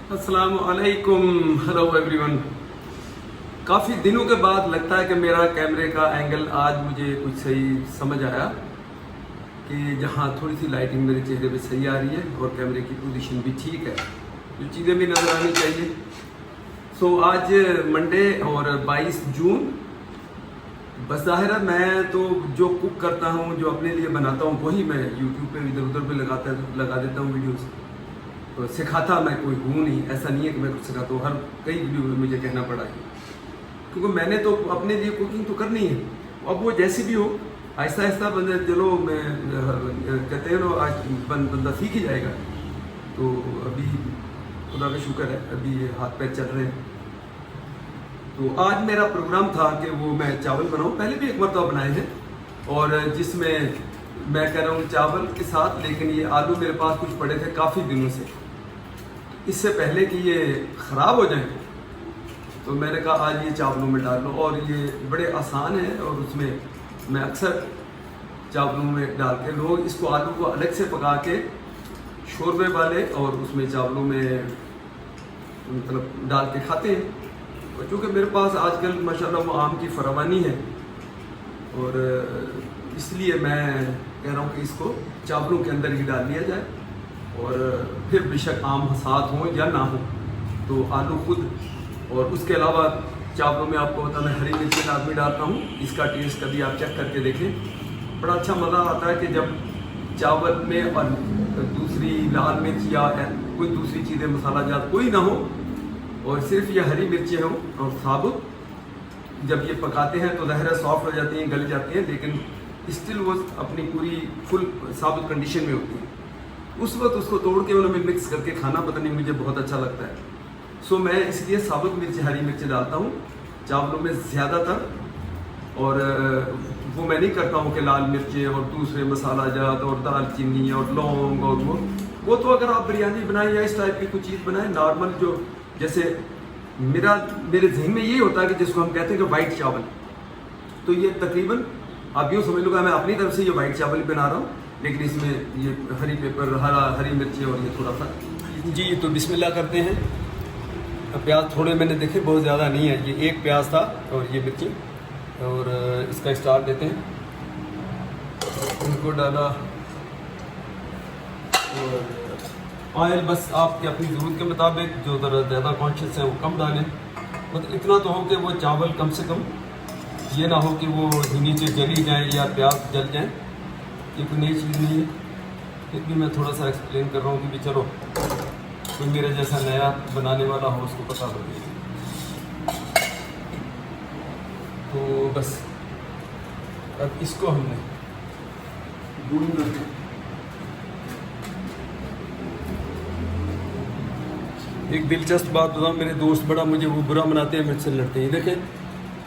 अस्सलाम वालेकुम, hello everyone. काफ़ी दिनों के बाद लगता है कि मेरा कैमरे का एंगल आज मुझे कुछ सही समझ आया कि जहाँ थोड़ी सी लाइटिंग मेरे चेहरे पे सही आ रही है और कैमरे की पोजीशन भी ठीक है, जो चीज़ें भी नज़र आनी चाहिए। आज मंडे और 22 जून। बस ज़ाहिर है मैं तो जो कुक करता हूँ, जो अपने लिए बनाता हूँ, वही मैं यूट्यूब पे इधर उधर पे लगा देता हूँ वीडियोज़। तो सिखाता मैं कोई हूँ नहीं, ऐसा नहीं है कि मैं कुछ सिखाता हूँ। हर कई वीडियो में मुझे कहना पड़ा है, क्योंकि मैंने तो अपने लिए कुकिंग तो करनी है। अब वो जैसी भी हो, आहिस्ता आहिस्ता बंदे चलो, मैं कहते हैं ना, आज बंदा सीख ही जाएगा। तो अभी खुदा का शुक्र है, अभी ये हाथ पैर चल रहे हैं। तो आज मेरा प्रोग्राम था कि वो मैं चावल बनाऊँ। पहले भी एक मरतबा बनाए हैं, और जिसमें मैं कह रहा हूँ चावल के साथ, लेकिन ये आलू मेरे पास कुछ पड़े थे काफ़ी दिनों से। इससे पहले कि ये ख़राब हो जाए, तो मैंने कहा आज ये चावलों में डाल लो। और ये बड़े आसान है, और उसमें मैं अक्सर चावलों में डाल के, लोग इसको आलू को अलग से पका के शोरबे वाले और उसमें चावलों में मतलब डाल के खाते हैं। और चूँकि मेरे पास आजकल माशाल्लाह वो आम की फरावानी है, और इसलिए मैं कह रहा हूँ कि इसको चावलों के अंदर ही डाल लिया जाए। और फिर बेशक आम साथ हों या ना हो, तो आलू खुद। और उसके अलावा चावलों में आपको पता, मैं हरी मिर्च लाजमी डालता हूँ। इसका टेस्ट कभी आप चेक करके देखें, बड़ा अच्छा मज़ा आता है कि जब चावल में और दूसरी लाल मिर्च या कोई दूसरी चीज़ें मसाला जात कोई ना हो, और सिर्फ ये हरी मिर्चें हों और साबुत। जब ये पकाते हैं तो ज़ाहिर सॉफ्ट हो जाती हैं, गल जाती हैं, लेकिन स्टिल वो अपनी पूरी फुल साबुत कंडीशन में होती है। उस वक्त उसको तोड़ के उनमें मिक्स करके खाना, पता नहीं, मुझे बहुत अच्छा लगता है। मैं इसलिए साबुत मिर्च, हरी मिर्च डालता हूँ चावलों में ज़्यादातर। और वो मैं नहीं करता हूँ कि लाल मिर्चें और दूसरे मसाला जात और दालचीनी और लौंग और वो तो अगर आप बिरयानी बनाएं या इस टाइप की कुछ चीज़ बनाएं नॉर्मल, जो जैसे मेरे जहन में यही होता है कि जिसको हम कहते हैं कि वाइट चावल, तो ये तकरीबन आप यूँ समझ लो कि मैं अपनी तरफ से ये वाइट चावल बना रहा हूँ, लेकिन इसमें ये हरी पेपर, हरी मिर्ची और ये थोड़ा सा जी। तो बिस्मिल्लाह करते हैं। प्याज थोड़े मैंने देखे, बहुत ज़्यादा नहीं है, ये एक प्याज था और ये मिर्ची, और इसका स्टार देते हैं। इनको डाला, और ऑयल बस आपके अपनी ज़रूरत के मुताबिक, जो ज़्यादा कॉन्शियस है वो कम डालें। मतलब इतना तो हो कि वो चावल कम से कम ये ना हो कि वो नीचे जली जाए या प्याज जल जाए। ये कोई नई चीज़ नहीं है, फिर भी मैं थोड़ा सा एक्सप्लेन कर रहा हूँ कि चलो कोई मेरे जैसा नया बनाने वाला हो उसको पता लगे। तो बस अब इसको हमने भूनना है। एक दिलचस्प बात बताऊँ, मेरे दोस्त बड़ा मुझे वो बुरा मनाते हैं, मुझसे लड़ते हैं। देखें,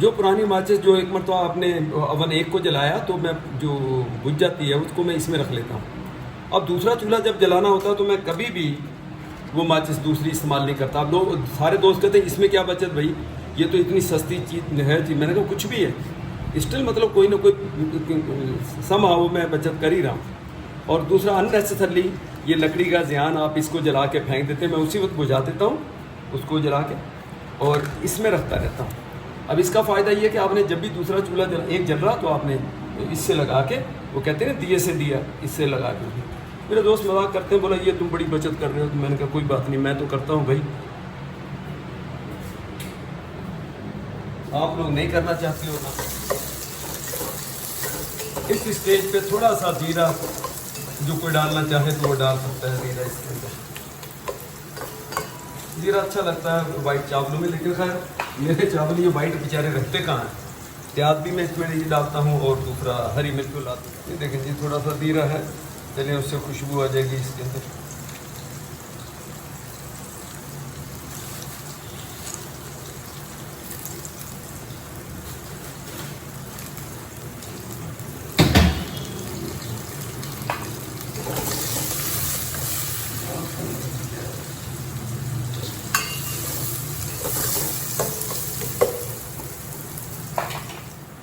जो पुरानी माचिस, जो एक मरतबा आपने अवन एक को जलाया तो मैं जो बुझ जाती है उसको मैं इसमें रख लेता हूँ। अब दूसरा चूल्हा जब जलाना होता है तो मैं कभी भी वो माचिस दूसरी इस्तेमाल नहीं करता। अब लोग सारे दोस्त कहते हैं इसमें क्या बचत भाई, ये तो इतनी सस्ती चीज़ है थी। मैंने कहा कुछ भी है, स्टिल मतलब कोई ना कोई समहाउ मैं बचत कर ही रहा हूँ। और दूसरा अननेसेसरली ये लकड़ी का ज़ियान, आप इसको जला के फेंक देते हैं, मैं उसी वक्त बुझा देता हूँ उसको जला के, और इसमें रखता रहता हूँ। अब इसका फ़ायदा ये कि आपने जब भी दूसरा चूल्हा एक जल रहा तो आपने इससे लगा के, वो कहते हैं दिए से दिया, इससे लगा के। मेरे दोस्त मजाक करते हैं, बोला ये तुम बड़ी बचत कर रहे हो। तो मैंने कहा कोई बात नहीं, मैं तो करता हूँ भाई, आप लोग नहीं करना चाहते हो ना। इस स्टेज पे थोड़ा सा जीरा, जो कोई डालना चाहे तो वो डाल सकता है जीरा इसके अंदर। जीरा अच्छा लगता है वाइट चावलों में, लेकिन खैर मेरे चावल ये वाइट बेचारे रहते कहाँ हैं। प्याज भी मैं इसमें ये डालता हूँ, और दूसरा हरी मिर्च को डालता हूँ। ये देखें जी, थोड़ा सा जीरा है, चलिए उससे खुशबू आ जाएगी इसके अंदर।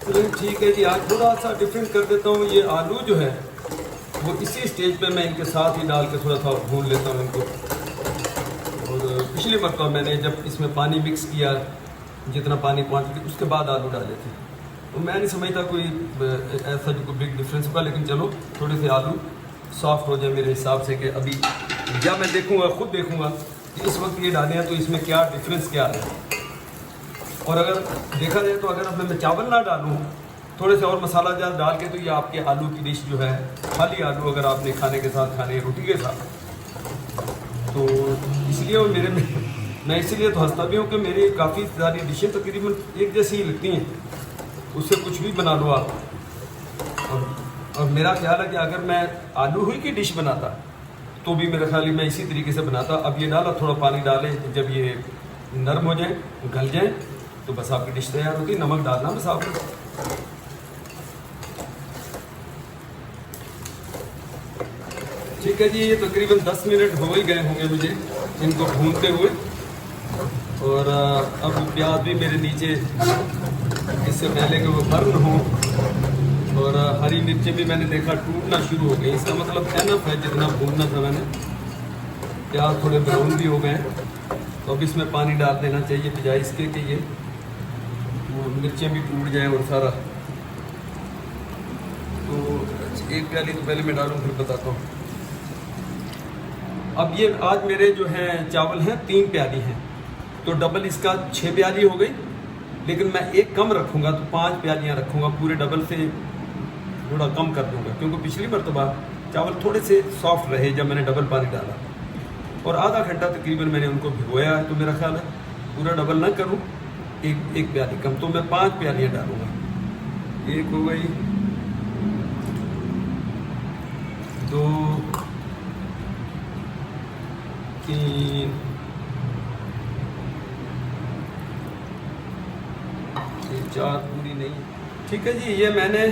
चलिए ठीक है जी, आज थोड़ा सा डिफरेंट कर देता हूँ। ये आलू जो है वो इसी स्टेज पे मैं इनके साथ ही डाल के थोड़ा सा भून लेता हूँ इनको। और पिछली मरतबा मैंने जब इसमें पानी मिक्स किया, जितना पानी क्वांटिटी, उसके बाद आलू डाले थे, तो मैं नहीं समझता कोई ऐसा जो कोई बिग डिफरेंस होगा। लेकिन चलो थोड़े से आलू सॉफ्ट हो जाए मेरे हिसाब से, कि अभी जब मैं देखूंगा, खुद देखूंगा कि इस वक्त ये डाले हैं तो इसमें क्या डिफरेंस क्या है। और अगर देखा जाए तो अगर अब मैं चावल ना डालूँ, थोड़े से और मसाला जार डाल के, तो ये आपके आलू की डिश जो है, खाली आलू अगर आपने खाने के साथ खाने, रोटी के साथ, तो इसलिए वो मैं इसीलिए तो हंसता भी हूँ कि मेरी काफ़ी सारी डिशें तकरीबन एक जैसी ही लगती हैं, उससे कुछ भी बना लो आप। और मेरा ख्याल है कि अगर मैं आलू ही की डिश बनाता तो भी मेरा ख्याल मैं इसी तरीके से बनाता। अब ये डाला, थोड़ा पानी डाले, जब ये नरम हो जाए, गल जाए, तो बस आपकी डिश तैयार होती। नमक डालना बस आपको। ठीक है जी, ये तकरीबन 10 मिनट हो ही गए होंगे मुझे इनको भूनते हुए। और अब प्याज भी मेरे नीचे, इससे पहले कि वो बर्न हो, और हरी मिर्चें भी मैंने देखा टूटना शुरू हो गई। इसका मतलब एनफ है जितना भूनना था मैंने। प्याज थोड़े ब्राउन भी हो गए, तो अब इसमें पानी डाल देना चाहिए, बजाय इसके कि ये वो मिर्चें भी टूट जाएँ और सारा। तो एक प्याली तो पहले मैं डालूँ, फिर बताता हूँ। अब ये आज मेरे जो हैं चावल हैं 3 प्याली हैं, तो डबल इसका 6 प्याली हो गई। लेकिन मैं एक कम रखूँगा, तो 5 प्यालियाँ रखूँगा, पूरे डबल से थोड़ा कम कर दूँगा, क्योंकि पिछली मरतबा चावल थोड़े से सॉफ्ट रहे जब मैंने डबल पानी डाला। और आधा घंटा तकरीबन मैंने उनको भिगोया है, तो मेरा ख्याल है पूरा डबल ना करूँ, एक प्याली कम, तो मैं 5 प्यालियाँ डालूँगा। एक हो गई, 2, 3, 4 पूरी नहीं। ठीक है जी, ये मैंने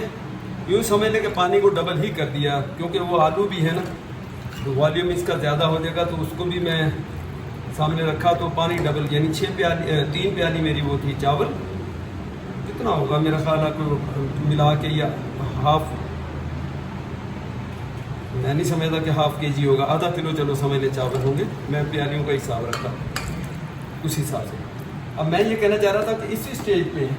यूँ समझ लें कि पानी को डबल ही कर दिया, क्योंकि वो आलू भी है ना, तो वॉल्यूम इसका ज़्यादा हो जाएगा, तो उसको भी मैं सामने रखा, तो पानी डबल, यानी 6 प्याली 3 प्याली मेरी वो थी चावल। कितना होगा मेरा ख्याल है, कोई मिला के या हाफ, मैं नहीं समझता कि हाफ के जी होगा, आधा किलो चलो समझ ले चावल होंगे। मैं प्यालियों का हिसाब रखा उस हिसाब से। अब मैं ये कहना चाह रहा था कि इसी स्टेज पे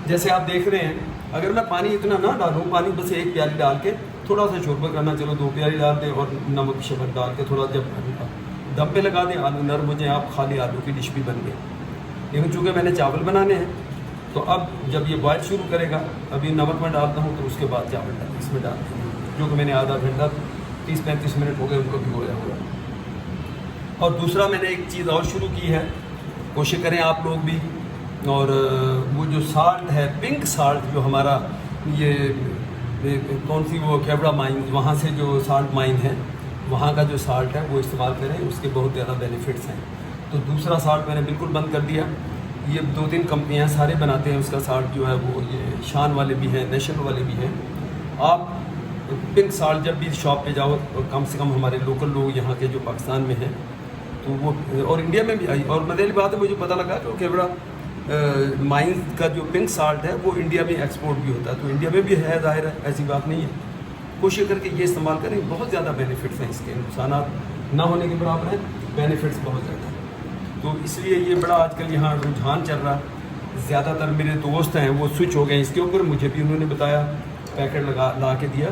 जैसे आप देख रहे हैं, अगर मैं पानी इतना ना डालूँ, पानी बस 1 प्याली डाल के थोड़ा सा शोरबा करना, चलो 2 प्याली डाल दें, और नमक शमक डाल के थोड़ा जब दम पे लगा दें, आलू नरम हो जाए, आप खाली आलू की डिश भी बन गई। लेकिन चूँकि मैंने चावल बनाने हैं, तो अब जब ये बॉयल शुरू करेगा, अभी नमक में डालता हूँ, तो उसके बाद चावल डाल इसमें डाल दें, जो कि मैंने आधा घंटा 30-35 मिनट हो गए उनको भिगोया हुआ। और दूसरा मैंने एक चीज़ और शुरू की है, कोशिश करें आप लोग भी, और वो जो साल्ट है, पिंक साल्ट, जो हमारा ये कौन सी वो खेबड़ा माइन, वहाँ से जो साल्ट माइन है, वहाँ का जो साल्ट है वो इस्तेमाल करें, उसके बहुत ज़्यादा बेनिफिट्स हैं। तो दूसरा साल्ट मैंने बिल्कुल बंद कर दिया। ये 2-3 कंपनियाँ सारे बनाते हैं उसका साल्ट जो है, वो ये शान वाले भी हैं, नेशन वाले भी हैं। आप पिंक साल्ट जब भी शॉप पे जाओ, और कम से कम हमारे लोकल लोग यहाँ के जो पाकिस्तान में हैं, तो वो, और इंडिया में भी आई, और मज़े की बात है, मुझे पता लगा कि खेबड़ा माइन का जो पिंक साल्ट है वो इंडिया में एक्सपोर्ट भी होता है, तो इंडिया में भी है, ज़ाहिर है, ऐसी बात नहीं है। कोशिश करके ये इस्तेमाल करें, बहुत ज़्यादा बेनिफिट्स हैं इसके, नुकसान ना होने के बराबर हैं, बेनिफिट्स बहुत ज़्यादा हैं। तो इसलिए ये बड़ा आजकल यहाँ रुझान चल रहा। ज़्यादातर मेरे दोस्त हैं वो स्विच हो गए इसके ऊपर, मुझे भी उन्होंने बताया, पैकेट ला के दिया।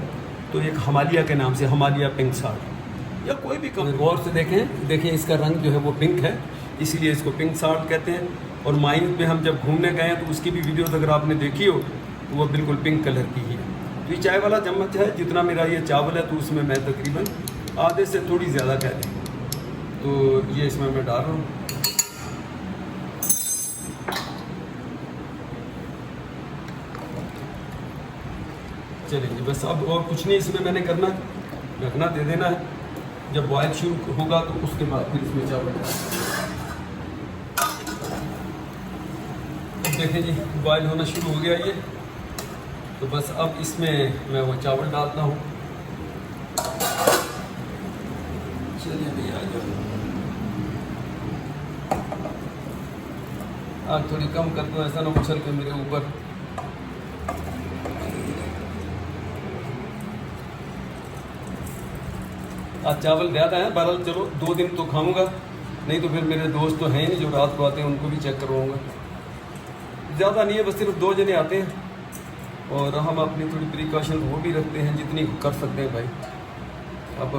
तो एक हमालिया के नाम से, हमालिया पिंक साल्ट, या कोई भी कम, गौर से देखें इसका रंग जो है वो पिंक है, इसलिए इसको पिंक साल्ट कहते हैं। और माइन पे हम जब घूमने गए हैं, तो उसकी भी वीडियोस अगर आपने देखी हो, तो वो बिल्कुल पिंक कलर की ही है। तो ये चाय वाला चम्मच है, जितना मेरा ये चावल है, तो उसमें मैं तकरीबन आधे से थोड़ी ज़्यादा कह दें, तो ये इसमें मैं डाल रहा हूँ। चलिए बस, अब और कुछ नहीं इसमें मैंने करना, ढकना दे देना है। जब बॉयल शुरू होगा तो उसके बाद फिर इसमें चावल, देखें जी बॉयल होना शुरू हो गया ये, तो बस अब इसमें मैं वो चावल डालता हूँ। चलिए भैया आ जाओ, आग थोड़ी कम कर दो, ऐसा ना उछल के मेरे ऊपर। आज चावल ज़्यादा है, बहरहाल चलो 2 दिन तो खाऊंगा, नहीं तो फिर मेरे दोस्त तो हैं नहीं जो रात को आते हैं, उनको भी चेक करवाऊँगा। ज़्यादा नहीं है, बस सिर्फ 2 जने आते हैं और हम अपनी थोड़ी प्रिकॉशन वो भी रखते हैं जितनी कर सकते हैं भाई। अब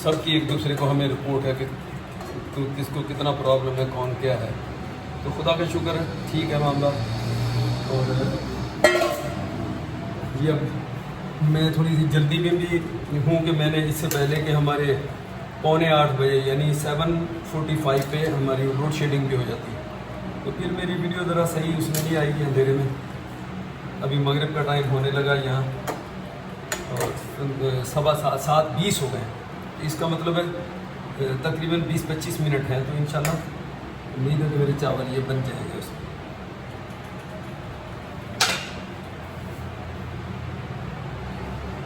सबकी एक दूसरे को हमें रिपोर्ट है कि तो किसको कितना प्रॉब्लम है, कौन क्या है। तो खुदा का शुक्र है ठीक है मामला। और ये अब मैं थोड़ी सी जल्दी में भी हूँ कि मैंने इससे पहले कि हमारे 7:45 बजे यानी 7:45 पे हमारी लोड शेडिंग भी हो जाती है, तो फिर मेरी वीडियो ज़रा सही उसमें नहीं आएगी अंधेरे में। अभी मगरिब का टाइम होने लगा यहाँ और 7:20 हो गए, इसका मतलब है तकरीबन 20-25 मिनट हैं। तो इंशाल्लाह उम्मीद है कि मेरे चावल ये बन जाएंगे उसमें।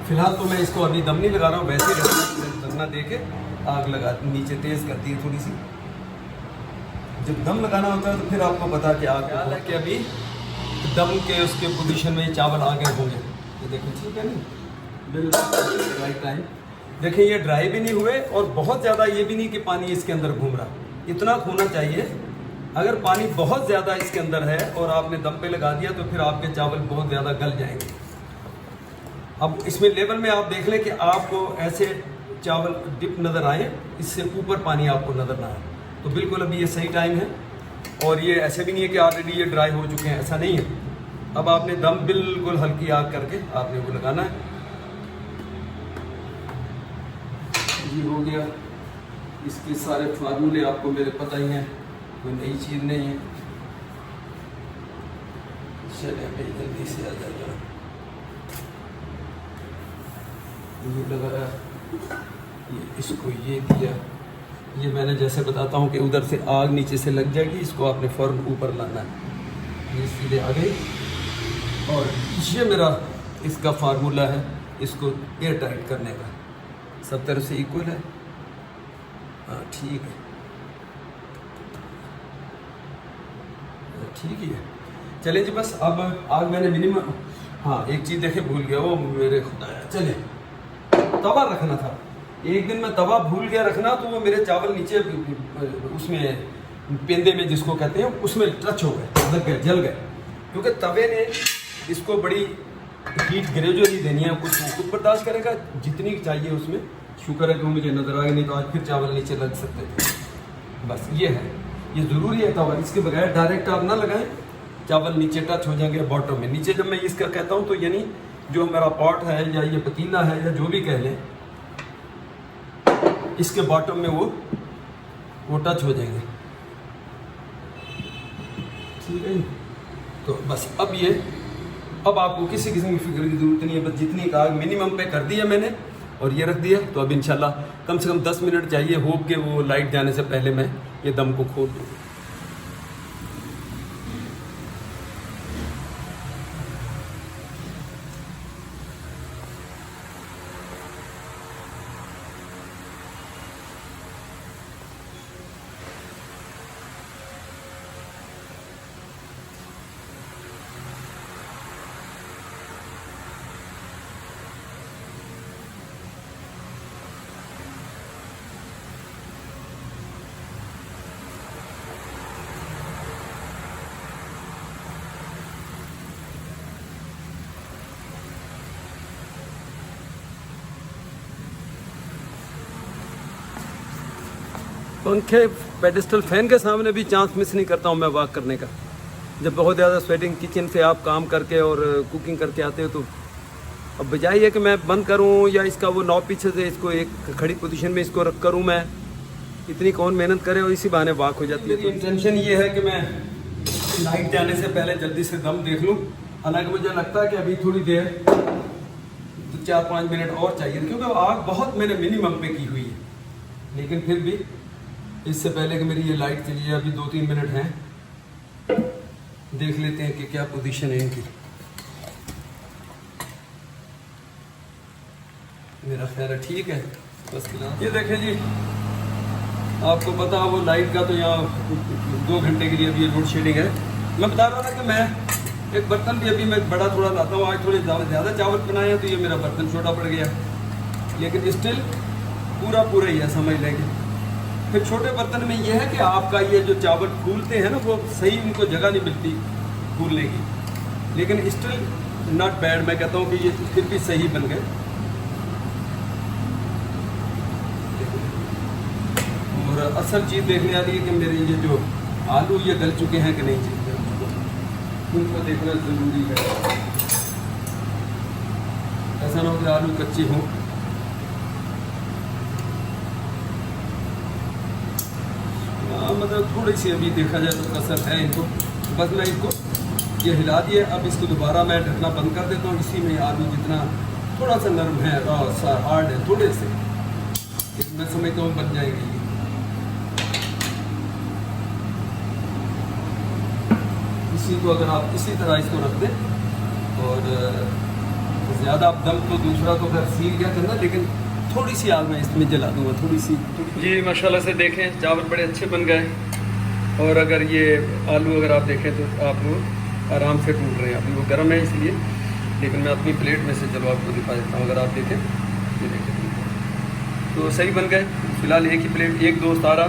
फ़िलहाल तो मैं इसको अभी दम नहीं लगा रहा हूँ, वैसे ही रखना दे के आग लगा नीचे तेज़ करती है थोड़ी सी। जब दम लगाना होता है तो फिर आपको पता कि आग ख्याल है कि अभी दम के उसके पोजीशन में चावल आगे होंगे। तो देखो ठीक है नहीं, बिल्कुल राइट टाइम। देखिए ये ड्राई भी नहीं हुए और बहुत ज़्यादा ये भी नहीं कि पानी इसके अंदर घूम रहा, इतना होना चाहिए। अगर पानी बहुत ज़्यादा इसके अंदर है और आपने दम पे लगा दिया तो फिर आपके चावल बहुत ज़्यादा गल जाएंगे। अब इसमें लेवल में आप देख लें कि आपको ऐसे चावल डिप नज़र आए, इससे ऊपर पानी आपको नज़र ना आए, तो बिल्कुल अभी ये सही टाइम है। और ये ऐसे भी नहीं है कि ऑलरेडी ये ड्राई हो चुके हैं, ऐसा नहीं है। अब आपने दम बिल्कुल हल्की आग करके आपने वो लगाना है। ये हो गया, इसके सारे फार्मूले आपको मेरे पता ही हैं, कोई नई चीज़ नहीं है। चलिए भाई जल्दी से आ जाएगा। ये लगाया, ये इसको ये दिया, ये मैंने जैसे बताता हूँ कि उधर से आग नीचे से लग जाएगी, इसको आपने फ़ौरन ऊपर लाना है। ये सीधे आ गई और ये मेरा इसका फार्मूला है इसको एयर टाइट करने का, सब तरफ से इक्वल है। हाँ ठीक है, ठीक ही है। चले जी बस अब आग मैंने मिनिमम, हाँ एक चीज़ देखे भूल गया, वो मेरे खुदा। चले तवा रखना था, एक दिन मैं तवा भूल गया रखना, तो वो मेरे चावल नीचे उसमें पेंदे में जिसको कहते हैं उसमें टच हो गए, लग गए, जल गए, क्योंकि तवे ने इसको बड़ी हीट ग्रेजुअली देनी है, कुछ खुद बर्दाश्त करेगा जितनी चाहिए उसमें। शुक्र है कि मुझे नज़र आ गया, नहीं तो आज फिर चावल नीचे लग सकते थे। बस ये है, ये ज़रूरी है तवा, इसके बगैर डायरेक्ट आप ना लगाएं, चावल नीचे टच हो जाएंगे बॉटम में। नीचे जब मैं इसका कहता हूँ तो यानी जो हमारा पॉट है या ये पतीला है या जो भी कह लें, इसके बॉटम में वो टच हो जाएंगे, ठीक है। तो बस अब आपको किसी किस्म की फिक्र की ज़रूरत नहीं है, बस जितनी आग मिनिमम पे कर दी है मैंने और ये रख दिया। तो अब इंशाल्लाह कम से कम 10 मिनट चाहिए, होप के वो लाइट जाने से पहले मैं ये दम को खोल दूँ। पंखे पेडिस्टल फैन के सामने भी चांस मिस नहीं करता हूँ मैं वॉक करने का। जब बहुत ज़्यादा स्वेटिंग किचन से आप काम करके और कुकिंग करके आते हो, तो अब बजाय है कि मैं बंद करूँ या इसका वो नॉब पीछे से इसको एक खड़ी पोजीशन में इसको रख करूँ, मैं इतनी कौन मेहनत करे और इसी बहाने वॉक हो जाती है। मेरी इंटेंशन ये है कि मैं लाइट जाने से पहले जल्दी से दम देख लूँ। हालांकि मुझे लगता है कि अभी थोड़ी देर तो 4-5 मिनट और चाहिए, क्योंकि आग बहुत मैंने मिनिमम पे की हुई है। लेकिन फिर भी इससे पहले कि मेरी ये लाइट चली जाए, अभी 2-3 मिनट हैं, देख लेते हैं कि क्या पोजीशन है इनकी। मेरा ख्याल है ठीक है। बस ये देखें जी, आपको पता है वो लाइट का तो यहाँ 2 घंटे के लिए अभी लोड शेडिंग है। मैं बता रहा था कि मैं एक बर्तन भी अभी मैं बड़ा थोड़ा लाता हूँ। आज थोड़े ज़्यादा चावल बनाए हैं तो ये मेरा बर्तन छोटा पड़ गया, लेकिन स्टिल पूरा ही है, समझ लेंगे। फिर छोटे बर्तन में ये है कि आपका ये जो चावल फूलते हैं ना, वो सही उनको जगह नहीं मिलती फूलने की, लेकिन स्टिल नॉट बैड। मैं कहता हूँ कि ये फिर भी सही बन गए। और असल चीज़ देखने आ रही है कि मेरे ये जो आलू ये गल चुके हैं कि नहीं, उनको देखना ज़रूरी है। ऐसा ना हो कि आलू कच्चे हों। मतलब थोड़ी सी अभी देखा जाए तो कसर है इनको, बस मैं इसको ये हिला दिए। अब इसको दोबारा मैं ढकना बंद कर देता हूँ। इसी में आलू जितना थोड़ा सा नरम है, रॉ सा हार्ड है थोड़े से, लेकिन मैं समझता हूँ बन जाएंगे ये। इसी को अगर आप इसी तरह इसको रख दें और ज़्यादा आप दम तो दूसरा तो अगर सील गया करना, लेकिन थोड़ी सी आग मैं इसमें जला दूँगा थोड़ी सी। जी माशाल्लाह से देखें चावल बड़े अच्छे बन गए। और अगर ये आलू अगर आप देखें तो आप आराम से टूट रहे हैं। अभी वो गर्म है इसलिए, लेकिन मैं अपनी प्लेट में से चलो आपको दिखा देता हूँ। अगर आप देखें ये देखें तो सही बन गए। फ़िलहाल एक ही प्लेट, एक दोस्त आ रहा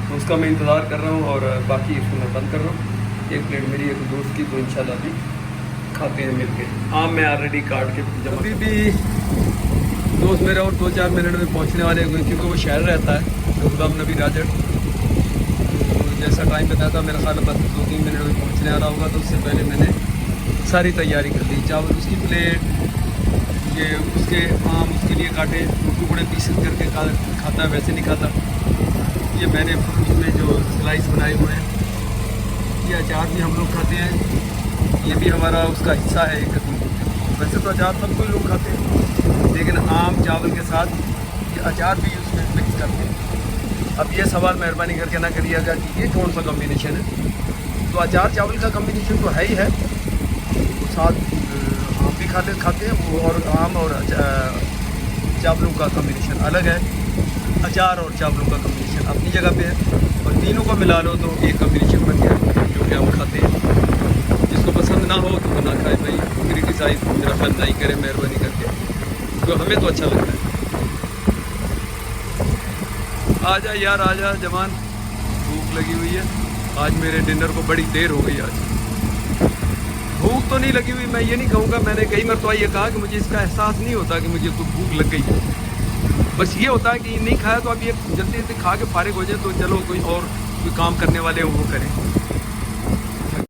तो उसका मैं इंतज़ार कर रहा हूँ और बाकी इसको मैं बंद कर रहा हूँ। एक प्लेट मेरी एक दोस्त की, तो इंशाल्लाह भी खाते हैं मिल के। आम मैं ऑलरेडी काट के जमा। अभी भी दोस्त मेरे और 2-4 मिनट में पहुंचने वाले हैं, क्योंकि वो शहर रहता है गुलाम नबी राजड़। तो जैसा टाइम बताया था मेरा ख्याल बस 2-3 मिनट में पहुंचने आ रहा होगा, तो उससे पहले मैंने सारी तैयारी कर ली। चावल उसकी प्लेट, ये उसके आम उसके लिए काटे, टुकड़े पीसेस करके खाता है, वैसे नहीं खाता। ये मैंने उसमें जो स्लाइस बनाए हुए हैं, ये अचार भी हम लोग खाते हैं, ये भी हमारा उसका हिस्सा है एक किस्म। वैसे तो अचार सब कोई लोग खाते हैं, लेकिन आम चावल के साथ ये अचार भी उसमें मिक्स करते हैं। अब ये सवाल मेहरबानी करके ना करिएगा कि ये कौन सा कॉम्बिनेशन है। तो अचार चावल का कॉम्बिनेशन तो है ही है, साथ आम भी खाते हैं वो, और आम और चावलों का कॉम्बिनेशन अलग है, अचार और चावलों का कॉम्बिनेशन अपनी जगह पे है, और तीनों को मिला लो तो एक कॉम्बिनेशन बन गया जो कि हम खाते हैं। जिसको पसंद ना हो तो वो ना खाए भाई, क्रिटिसाइज मेरा ख्याल नहीं करे मेहरबानी करके, तो हमें तो अच्छा लगता है। आजा यार आजा जवान, भूख लगी हुई है। आज मेरे डिनर को बड़ी देर हो गई। आज भूख तो नहीं लगी हुई, मैं ये नहीं कहूँगा। मैंने कई मरतबा ये कहा कि मुझे इसका एहसास नहीं होता कि मुझे तो भूख लग गई है। बस ये होता है कि नहीं खाया तो अब ये जल्दी जल्दी खा के फारिग हो जाए, तो चलो कोई और कोई काम करने वाले वो करें।